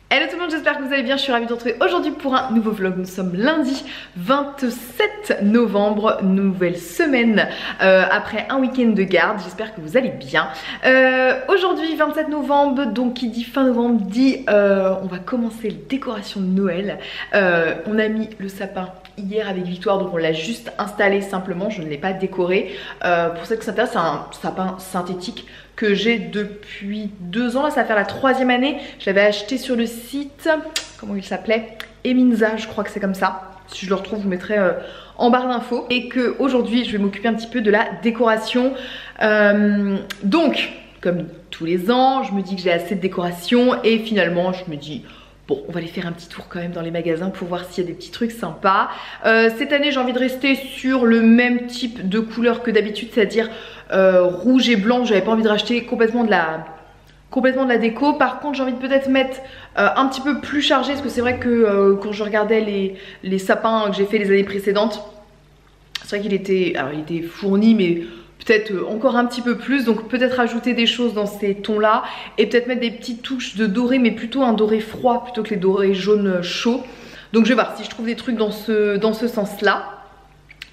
Hello tout le monde, j'espère que vous allez bien, je suis ravie de vous retrouver aujourd'hui pour un nouveau vlog. Nous sommes lundi 27 novembre, nouvelle semaine après un week-end de garde, j'espère que vous allez bien. Aujourd'hui 27 novembre, donc qui dit fin novembre dit on va commencer les décorations de Noël. On a mis le sapin hier avec Victoire, donc on l'a juste installé simplement, je ne l'ai pas décoré. Pour ceux qui s'intéressent, c'est un sapin synthétique que j'ai depuis 2 ans, là ça va faire la 3e année. Je l'avais acheté sur le site, comment il s'appelait, Eminza, je crois que c'est comme ça. Si je le retrouve, je vous mettrai en barre d'infos. Et que aujourd'hui je vais m'occuper un petit peu de la décoration. Donc, comme tous les ans, je me dis que j'ai assez de décoration et finalement je me dis... Bon, on va aller faire un petit tour quand même dans les magasins pour voir s'il y a des petits trucs sympas. Cette année, j'ai envie de rester sur le même type de couleur que d'habitude, c'est-à-dire rouge et blanc. J'avais pas envie de racheter complètement de la déco. Par contre, j'ai envie de peut-être mettre un petit peu plus chargé, parce que c'est vrai que quand je regardais les sapins que j'ai fait les années précédentes, c'est vrai qu'il était, alors il était fourni, mais peut-être encore un petit peu plus, donc peut-être rajouter des choses dans ces tons là et peut-être mettre des petites touches de doré, mais plutôt un doré froid plutôt que les dorés jaunes chauds. Donc je vais voir si je trouve des trucs dans ce sens là.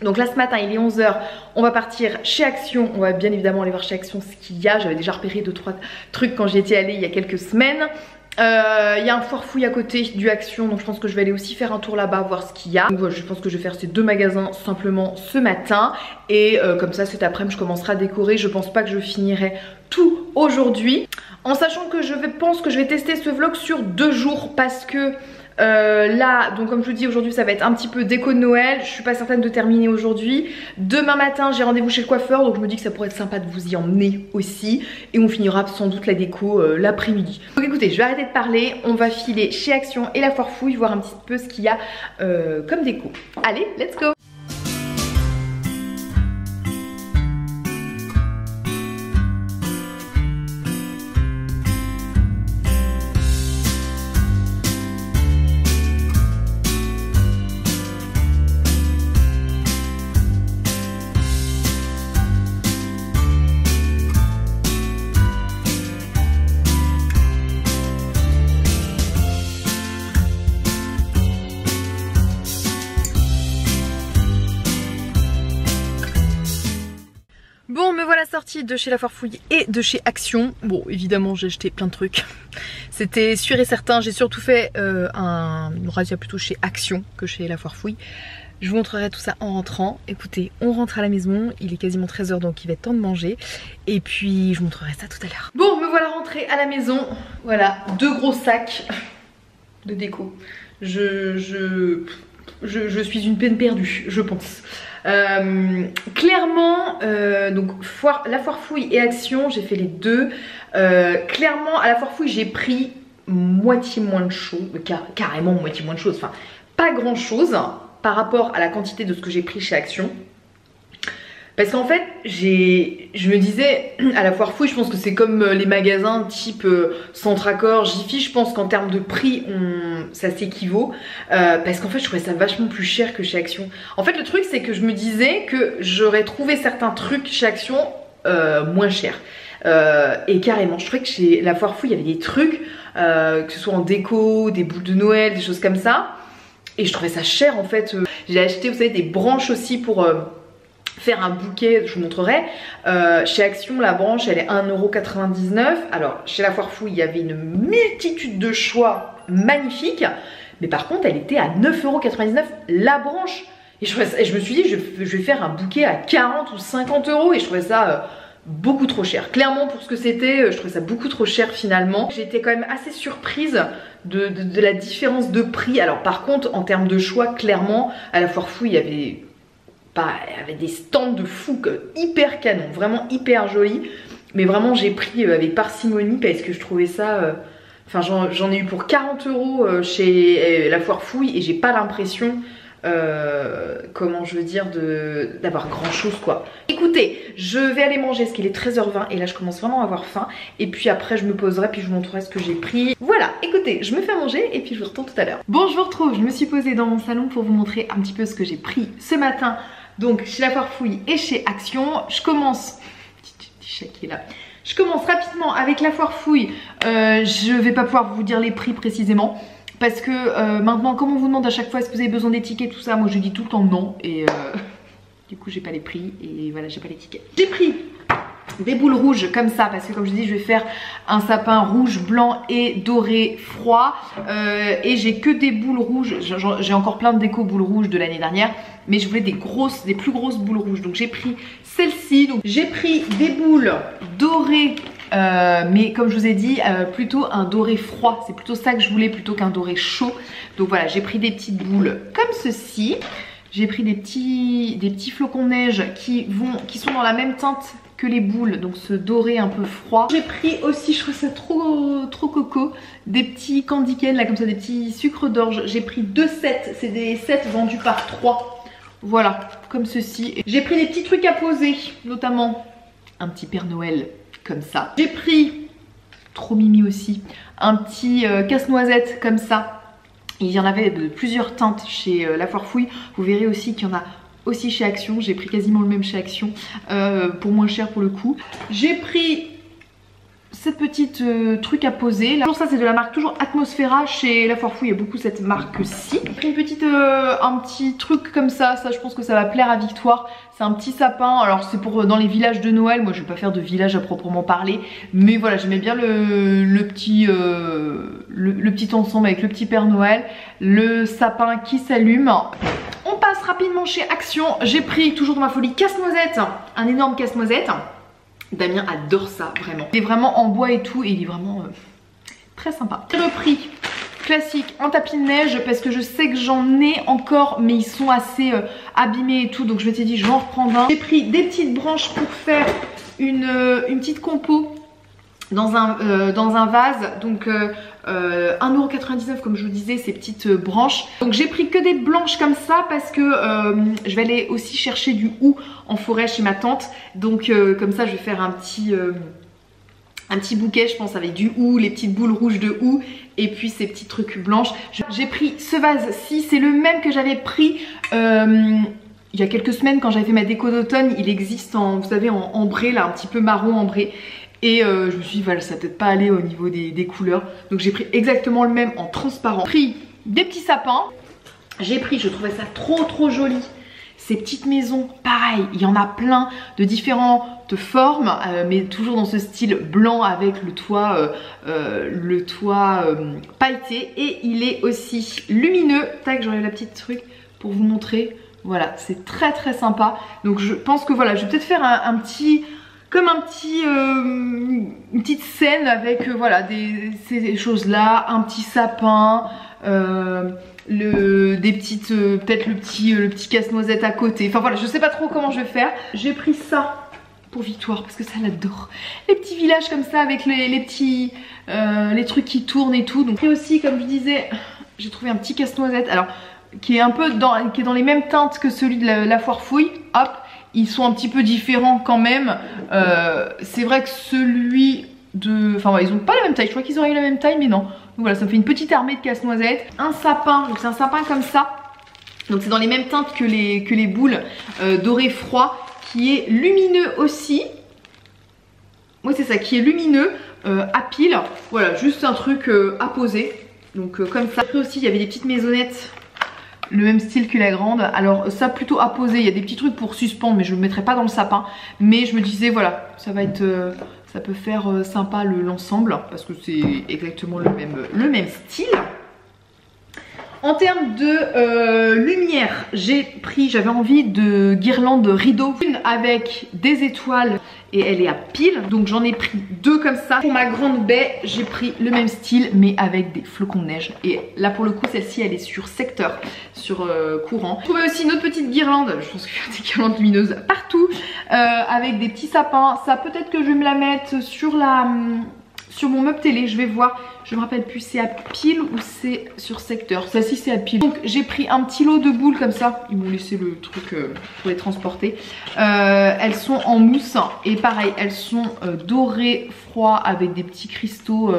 Donc là ce matin il est 11 h, on va partir chez Action, on va bien évidemment aller voir chez Action ce qu'il y a. J'avais déjà repéré 2-3 trucs quand j'y étais allée il y a quelques semaines. Il y a un foire fouille à côté du Action, donc je pense que je vais aller aussi faire un tour là-bas, voir ce qu'il y a. Donc voilà, je pense que je vais faire ces 2 magasins simplement ce matin. Et comme ça cet après-midi je commencerai à décorer. Je pense pas que je finirai tout aujourd'hui, en sachant que je pense que je vais tester ce vlog sur 2 jours, parce que là, donc comme je vous dis, aujourd'hui ça va être un petit peu déco de Noël. Je suis pas certaine de terminer aujourd'hui. Demain matin j'ai rendez-vous chez le coiffeur, donc je me dis que ça pourrait être sympa de vous y emmener aussi. Et on finira sans doute la déco l'après-midi. Donc écoutez, je vais arrêter de parler, on va filer chez Action et la foire fouille, voir un petit peu ce qu'il y a comme déco. Allez, let's go! Bon, me voilà sortie de chez la foire fouille et de chez Action. Bon, évidemment j'ai acheté plein de trucs, c'était sûr et certain. J'ai surtout fait un razzia plutôt chez Action que chez la foire fouille. Je vous montrerai tout ça en rentrant. Écoutez, on rentre à la maison, il est quasiment 13 h, donc il va être temps de manger. Et puis je vous montrerai ça tout à l'heure. Bon, me voilà rentrée à la maison. Voilà, 2 gros sacs de déco. Je suis une peine perdue, je pense. Clairement, donc la foire fouille et Action, j'ai fait les 2. Clairement, à la foire fouille, j'ai pris moitié moins de choses, carrément moitié moins de choses, enfin pas grand chose par rapport à la quantité de ce que j'ai pris chez Action. Parce qu'en fait, je me disais, à la foire fouille, je pense que c'est comme les magasins type Centracor, Jiffy, je pense qu'en termes de prix, ça s'équivaut. Parce qu'en fait, je trouvais ça vachement plus cher que chez Action. En fait, le truc, c'est que je me disais que j'aurais trouvé certains trucs chez Action moins chers. Et carrément, je trouvais que chez la foire fouille, il y avait des trucs, que ce soit en déco, des boules de Noël, des choses comme ça. Et je trouvais ça cher, en fait. J'ai acheté, vous savez, des branches aussi pour... faire un bouquet, je vous montrerai. Chez Action, la branche elle est 1,99 €. Alors chez la foire fouille il y avait une multitude de choix magnifiques, mais par contre elle était à 9,99 € la branche. Et je me suis dit je vais faire un bouquet à 40 ou 50 € et je trouvais ça beaucoup trop cher. Clairement pour ce que c'était, je trouvais ça beaucoup trop cher finalement. J'ai été quand même assez surprise de la différence de prix. Alors par contre en termes de choix, clairement à la foire fouille il y avait des stands de fou, hyper canon, vraiment hyper jolis. Mais vraiment j'ai pris avec parcimonie parce que je trouvais ça... Enfin j'en ai eu pour 40 € chez la foire fouille et j'ai pas l'impression... comment je veux dire, d'avoir grand chose quoi. Écoutez, je vais aller manger parce qu'il est 13 h 20 et là je commence vraiment à avoir faim. Et puis après je me poserai puis je vous montrerai ce que j'ai pris. Voilà, écoutez, je me fais manger et puis je vous retrouve tout à l'heure. Bon, je vous retrouve, je me suis posée dans mon salon pour vous montrer un petit peu ce que j'ai pris ce matin. Donc chez la foire fouille et chez Action, je commence... Petit chat qui est là. Je commence rapidement avec la foire fouille. Je vais pas pouvoir vous dire les prix précisément. Parce que maintenant, comme on vous demande à chaque fois est-ce que vous avez besoin des tickets, tout ça, moi je dis tout le temps non. Et du coup j'ai pas les prix et voilà, j'ai pas les tickets. J'ai pris des boules rouges comme ça parce que comme je dis, je vais faire un sapin rouge, blanc et doré froid. Et j'ai que des boules rouges. J'ai encore plein de déco boules rouges de l'année dernière. Mais je voulais des plus grosses boules rouges. Donc j'ai pris celle-ci. Donc j'ai pris des boules dorées. Mais comme je vous ai dit, plutôt un doré froid. C'est plutôt ça que je voulais plutôt qu'un doré chaud. Donc voilà, j'ai pris des petites boules comme ceci. J'ai pris des petits flocons de neige qui sont dans la même teinte que les boules, donc ce doré un peu froid. J'ai pris aussi, je trouve ça trop coco, des petits candy cane là comme ça, des petits sucres d'orge. J'ai pris 2 sets, c'est des sets vendus par 3. Voilà, comme ceci. J'ai pris des petits trucs à poser, notamment un petit Père Noël comme ça. J'ai pris, trop mimi aussi, un petit casse-noisette comme ça. Il y en avait de plusieurs teintes chez La Foire Fouille. Vous verrez aussi qu'il y en a aussi chez Action. J'ai pris quasiment le même chez Action pour moins cher pour le coup. J'ai pris cette petite truc à poser. Là, ça c'est de la marque toujours Atmosphera. Chez La Foire Fouille il y a beaucoup cette marque-ci. J'ai pris un petit truc comme ça. Ça je pense que ça va plaire à Victoire. C'est un petit sapin, alors c'est pour dans les villages de Noël. Moi je vais pas faire de village à proprement parler, mais voilà, j'aimais bien le petit ensemble avec le petit Père Noël, le sapin qui s'allume. On passe rapidement chez Action. J'ai pris, toujours dans ma folie, casse-noisette, un énorme casse-noisette. Damien adore ça, vraiment. Il est vraiment en bois et tout, et il est vraiment très sympa. J'ai repris classique en tapis de neige parce que je sais que j'en ai encore, mais ils sont assez abîmés et tout, donc je m'étais dit je vais en reprendre un. J'ai pris des petites branches pour faire une petite compo dans un vase, donc 1,99 € comme je vous disais, ces petites branches. Donc j'ai pris que des blanches comme ça parce que je vais aller aussi chercher du hou en forêt chez ma tante, donc comme ça je vais faire un petit bouquet je pense avec du hou, les petites boules rouges de hou et puis ces petits trucs blanches. J'ai pris ce vase-ci, c'est le même que j'avais pris il y a quelques semaines quand j'avais fait ma déco d'automne. Il existe en, vous savez, en ambré là, un petit peu marron ambré. Et je me suis dit voilà, ça va peut-être pas aller au niveau des couleurs. Donc j'ai pris exactement le même en transparent. J'ai pris des petits sapins. J'ai pris, je trouvais ça trop joli, ces petites maisons, pareil, il y en a plein de différentes formes, mais toujours dans ce style blanc avec le toit pailleté. Et il est aussi lumineux. Tac, j'enlève la petite truc pour vous montrer. Voilà, c'est très sympa. Donc je pense que voilà, je vais peut-être faire une petite scène avec voilà ces choses là, un petit sapin, peut-être le petit casse-noisette à côté. Enfin voilà, je sais pas trop comment je vais faire. J'ai pris ça pour Victoire parce que ça l'adore. Les petits villages comme ça avec les trucs qui tournent et tout. Donc et aussi, comme je disais, j'ai trouvé un petit casse-noisette. Alors qui est un peu dans les mêmes teintes que celui de la Foire Fouille. Hop, ils sont un petit peu différents quand même. C'est vrai que celui de... Enfin ouais, ils ont pas la même taille. Je crois qu'ils auraient eu la même taille, mais non. Donc voilà, ça me fait une petite armée de casse-noisette. Un sapin, donc c'est un sapin comme ça. Donc c'est dans les mêmes teintes que les boules doré froid, qui est lumineux aussi. Oui c'est ça, qui est lumineux à pile. Voilà, juste un truc à poser. Donc comme ça. Après aussi il y avait des petites maisonnettes, le même style que la grande. Alors ça plutôt à poser, il y a des petits trucs pour suspendre, mais je ne le mettrai pas dans le sapin. Mais je me disais voilà, ça va être... ça peut faire sympa l'ensemble parce que c'est exactement le même style. En termes de lumière, j'avais envie de guirlande rideau, une avec des étoiles et elle est à pile. Donc j'en ai pris 2 comme ça. Pour ma grande baie, j'ai pris le même style mais avec des flocons de neige. Et là pour le coup, celle-ci elle est sur secteur, sur courant. J'ai trouvé aussi une autre petite guirlande, je pense qu'il y a des guirlandes lumineuses partout, avec des petits sapins. Ça peut-être que je vais me la mettre sur mon meuble télé, je vais voir. Je me rappelle plus, c'est à pile ou c'est sur secteur. Celle-ci c'est à pile. Donc j'ai pris un petit lot de boules comme ça. Ils m'ont laissé le truc pour les transporter. Elles sont en mousse et pareil, elles sont dorées froid avec des petits cristaux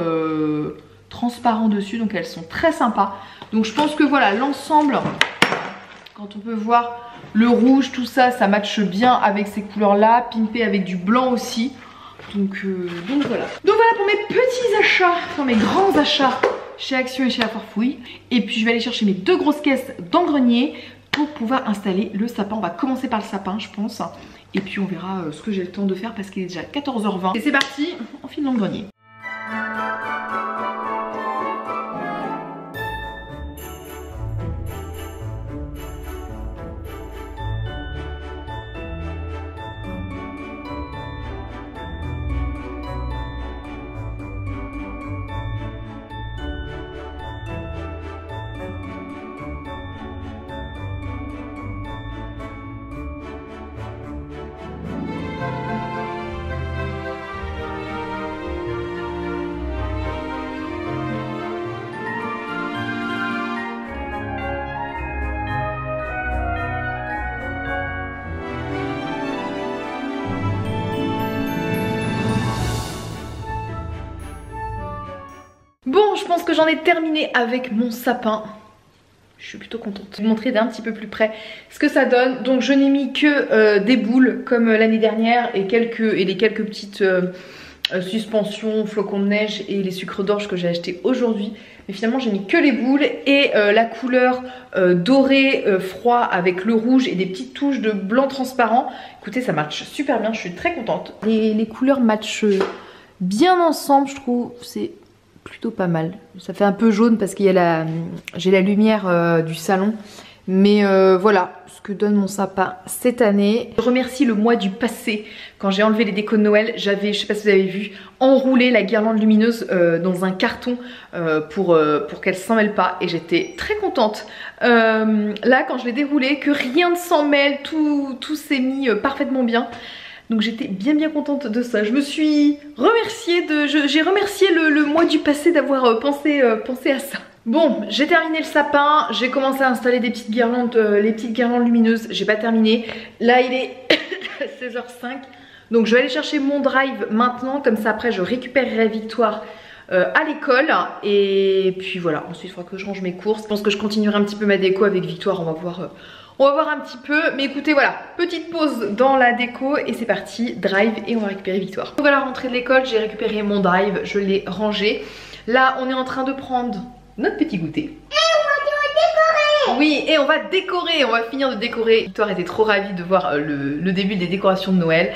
transparents dessus. Donc elles sont très sympas. Donc je pense que voilà, l'ensemble, quand on peut voir le rouge, tout ça, ça matche bien avec ces couleurs là. Pimpé avec du blanc aussi. Donc voilà. Donc voilà pour mes petits achats, enfin mes grands achats chez Action et chez La Farfouille. Et puis je vais aller chercher mes 2 grosses caisses dans le grenier pour pouvoir installer le sapin. On va commencer par le sapin je pense. Et puis on verra ce que j'ai le temps de faire parce qu'il est déjà 14h20. Et c'est parti, on file dans le grenier. Bon, je pense que j'en ai terminé avec mon sapin. Je suis plutôt contente. Je vais vous montrer d'un petit peu plus près ce que ça donne. Donc je n'ai mis que des boules comme l'année dernière et les quelques petites suspensions, flocons de neige et les sucres d'orge que j'ai acheté aujourd'hui. Mais finalement j'ai mis que les boules et la couleur doré froid avec le rouge et des petites touches de blanc transparent. Écoutez, ça match super bien, je suis très contente. Les couleurs matchent bien ensemble, je trouve. C'est plutôt pas mal. Ça fait un peu jaune parce qu'il y a j'ai la lumière du salon. Mais voilà ce que donne mon sapin cette année. Je remercie le mois du passé. Quand j'ai enlevé les décos de Noël, j'avais, je sais pas si vous avez vu, enroulé la guirlande lumineuse dans un carton pour qu'elle s'en mêle pas. Et j'étais très contente. Là, quand je l'ai déroulé, que rien ne s'en mêle, tout s'est mis parfaitement bien. Donc j'étais bien contente de ça. Je me suis remerciée j'ai remercié le mois du passé d'avoir pensé à ça. Bon, j'ai terminé le sapin, j'ai commencé à installer des petites guirlandes, les petites guirlandes lumineuses, j'ai pas terminé. Là il est 16h05, donc je vais aller chercher mon drive maintenant, comme ça après je récupérerai Victoire à l'école. Et puis voilà, ensuite il faudra que je range mes courses. Je pense que je continuerai un petit peu ma déco avec Victoire, on va voir un petit peu. Mais écoutez voilà, petite pause dans la déco et c'est parti, drive et on va récupérer Victoire. Donc à la rentrée de l'école, j'ai récupéré mon drive, je l'ai rangé. Là on est en train de prendre notre petit goûter. Oui, et on va décorer, on va finir de décorer. Victoire était trop ravie de voir le début des décorations de Noël.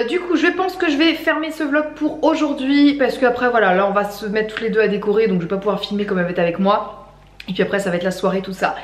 Du coup, je pense que je vais fermer ce vlog pour aujourd'hui parce qu'après, voilà, là on va se mettre tous les deux à décorer, donc je vais pas pouvoir filmer comme elle va être avec moi. Et puis après, ça va être la soirée, tout ça.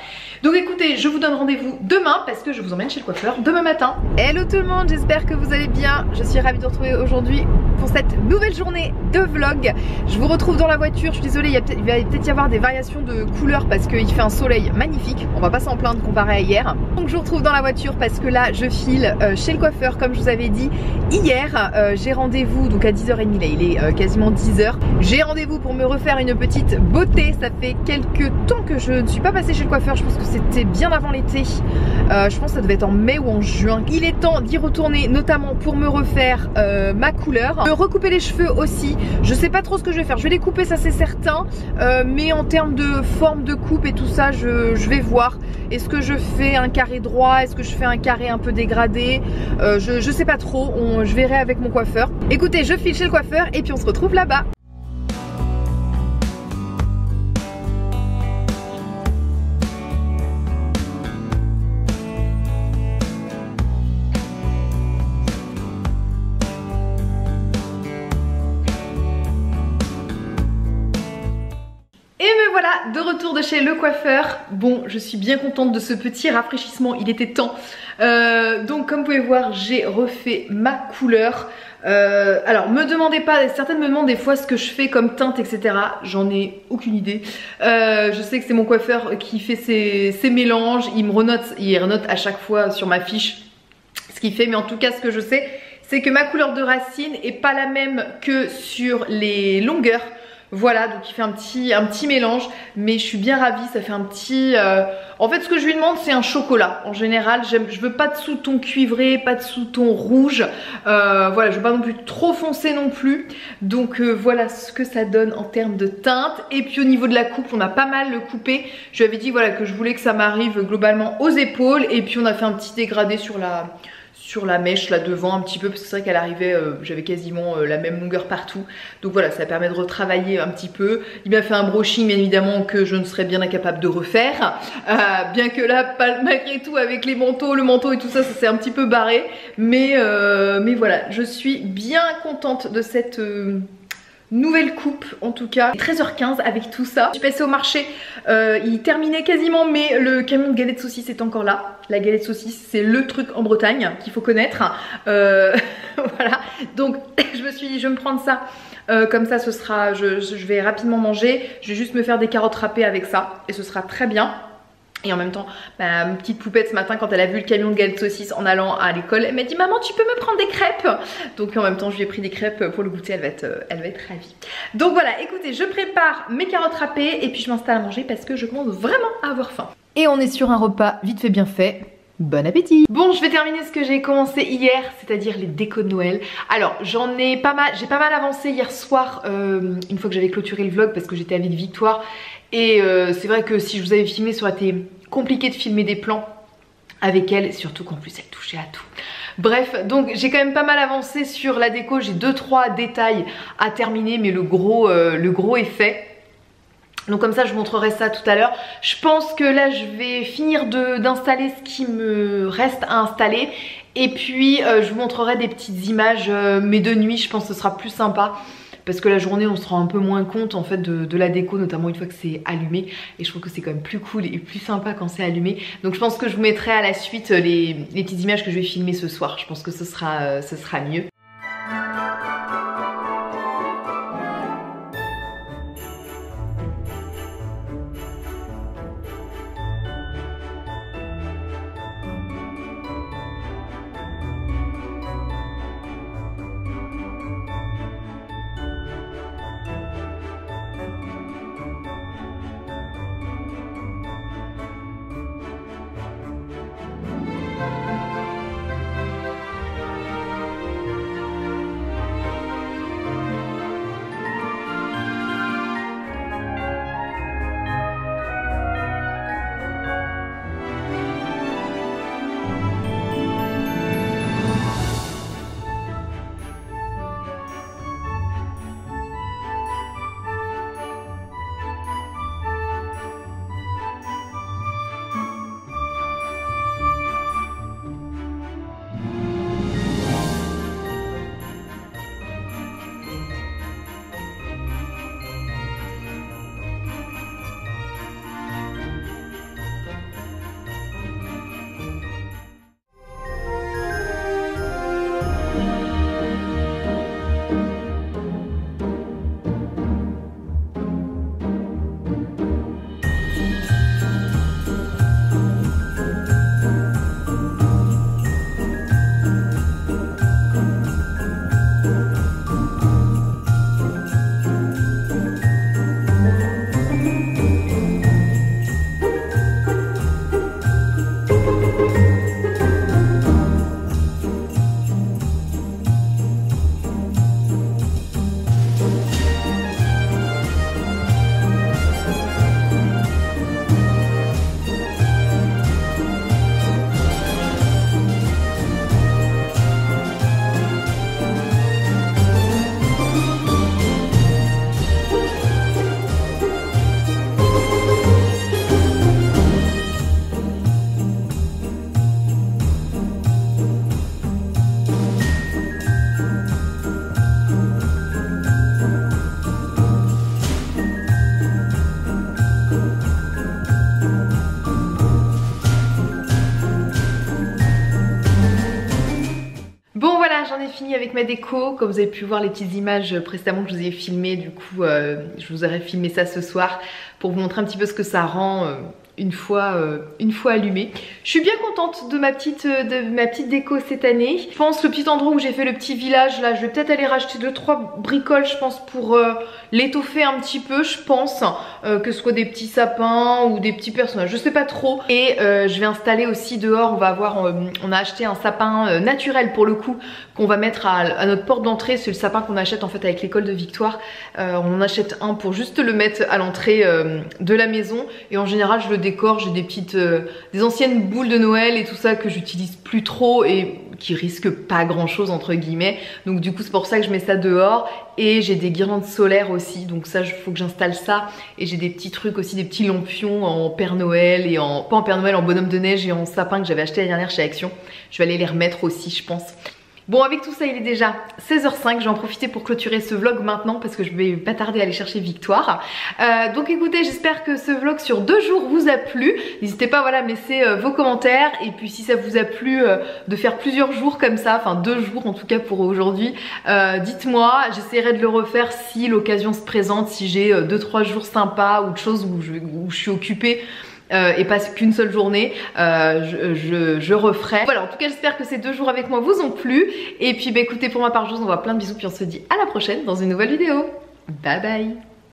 Donc écoutez, je vous donne rendez-vous demain parce que je vous emmène chez le coiffeur demain matin. Hello tout le monde, j'espère que vous allez bien. Je suis ravie de vous retrouver aujourd'hui pour cette nouvelle journée de vlog. Je vous retrouve dans la voiture, je suis désolée, il va peut-être y avoir des variations de couleurs parce qu'il fait un soleil magnifique. On va pas s'en plaindre comparé à hier. Donc je vous retrouve dans la voiture parce que là je file chez le coiffeur comme je vous avais dit hier. J'ai rendez-vous donc à 10h30, là il est quasiment 10h. J'ai rendez-vous pour me refaire une petite beauté. Ça fait quelques temps que je ne suis pas passée chez le coiffeur, je pense que c'était bien avant l'été. Je pense que ça devait être en mai ou en juin. Il est temps d'y retourner, notamment pour me refaire ma couleur. Me recouper les cheveux aussi. Je sais pas trop ce que je vais faire. Je vais les couper, ça c'est certain. Mais en termes de forme de coupe et tout ça, je vais voir. Est-ce que je fais un carré droit? Est-ce que je fais un carré un peu dégradé? Je sais pas trop. Je verrai avec mon coiffeur. Écoutez, je file chez le coiffeur et puis on se retrouve là-bas. Voilà, de retour de chez le coiffeur. Bon, je suis bien contente de ce petit rafraîchissement, il était temps. Donc comme vous pouvez voir, j'ai refait ma couleur. Alors me demandez pas, certaines me demandent des fois ce que je fais comme teinte etc. J'en ai aucune idée. Je sais que c'est mon coiffeur qui fait ses mélanges. Il renote à chaque fois sur ma fiche ce qu'il fait. Mais en tout cas ce que je sais, c'est que ma couleur de racine est pas la même que sur les longueurs. Voilà, donc il fait un petit mélange, mais je suis bien ravie, ça fait un petit... En fait ce que je lui demande c'est un chocolat. En général je veux pas de sous-ton cuivré, pas de sous-ton rouge. Voilà, je veux pas non plus trop foncé non plus. Donc voilà ce que ça donne en termes de teinte. Et puis au niveau de la coupe, on a pas mal le coupé. Je lui avais dit voilà que je voulais que ça m'arrive globalement aux épaules. Et puis on a fait un petit dégradé sur sur la mèche là devant un petit peu, parce que c'est vrai qu'elle arrivait, j'avais quasiment la même longueur partout. Donc voilà, ça permet de retravailler un petit peu. Il m'a fait un brushing bien évidemment que je ne serais bien incapable de refaire. Bien que là, malgré tout, avec les manteaux, le manteau et tout ça, ça s'est un petit peu barré. Mais voilà, je suis bien contente de cette... nouvelle coupe en tout cas. 13h15 avec tout ça. Je suis passée au marché, il terminait quasiment, mais le camion de galettes saucisses est encore là. La galette saucisse, c'est le truc en Bretagne qu'il faut connaître. Voilà, donc je me suis dit je vais me prendre ça. Comme ça ce sera, je vais rapidement manger. Je vais juste me faire des carottes râpées avec ça et ce sera très bien. Et en même temps, ma petite poupette ce matin, quand elle a vu le camion de galettes saucisses en allant à l'école, elle m'a dit maman tu peux me prendre des crêpes. Donc en même temps je lui ai pris des crêpes pour le goûter, elle va être ravie. Donc voilà, écoutez, je prépare mes carottes râpées et puis je m'installe à manger parce que je commence vraiment à avoir faim. Et on est sur un repas vite fait bien fait. Bon appétit! Bon, je vais terminer ce que j'ai commencé hier, c'est-à-dire les décos de Noël. Alors, j'ai pas mal avancé hier soir, une fois que j'avais clôturé le vlog parce que j'étais avec Victoire. Et c'est vrai que si je vous avais filmé, ça aurait été compliqué de filmer des plans avec elle, surtout qu'en plus elle touchait à tout. Bref, donc j'ai quand même pas mal avancé sur la déco, j'ai 2-3 détails à terminer, mais le gros est fait. Donc comme ça je vous montrerai ça tout à l'heure. Je pense que là je vais finir d'installer ce qui me reste à installer. Et puis je vous montrerai des petites images, mais de nuit je pense que ce sera plus sympa. Parce que la journée on se rend un peu moins compte en fait de la déco, notamment une fois que c'est allumé. Et je trouve que c'est quand même plus cool et plus sympa quand c'est allumé. Donc je pense que je vous mettrai à la suite les petites images que je vais filmer ce soir. Je pense que ce sera mieux. J'en ai fini avec ma déco. Comme vous avez pu voir les petites images précédemment que je vous ai filmées, du coup je vous aurais filmé ça ce soir pour vous montrer un petit peu ce que ça rend une fois allumé. Je suis bien contente de ma petite déco cette année. Je pense le petit endroit où j'ai fait le petit village là, je vais peut-être aller racheter 2-3 bricoles je pense pour l'étoffer un petit peu, je pense que ce soit des petits sapins ou des petits personnages, je sais pas trop. Et je vais installer aussi dehors, on a acheté un sapin naturel pour le coup qu'on va mettre à notre porte d'entrée. C'est le sapin qu'on achète en fait avec l'école de Victoire. On en achète un pour juste le mettre à l'entrée de la maison et en général je le décor, j'ai des petites, des anciennes boules de Noël et tout ça que j'utilise plus trop et qui risquent pas grand chose entre guillemets. Donc du coup c'est pour ça que je mets ça dehors. Et j'ai des guirlandes solaires aussi, donc ça il faut que j'installe ça. Et j'ai des petits trucs aussi, des petits lampions en Père Noël et en, pas en Père Noël, en bonhomme de neige et en sapin que j'avais acheté l'année dernière chez Action. Je vais aller les remettre aussi je pense. Bon, avec tout ça, il est déjà 16h05. Je vais en profiter pour clôturer ce vlog maintenant parce que je vais pas tarder à aller chercher Victoire. Donc écoutez, j'espère que ce vlog sur 2 jours vous a plu. N'hésitez pas voilà, à me laisser vos commentaires. Et puis si ça vous a plu de faire plusieurs jours comme ça, enfin 2 jours en tout cas pour aujourd'hui, dites-moi. J'essaierai de le refaire si l'occasion se présente, si j'ai 2-3 jours sympas ou de choses où je suis occupée. Et pas qu'une seule journée, je referai. Voilà, en tout cas j'espère que ces 2 jours avec moi vous ont plu. Et puis bah écoutez, pour ma part je vous envoie plein de bisous, puis on se dit à la prochaine dans une nouvelle vidéo. Bye bye.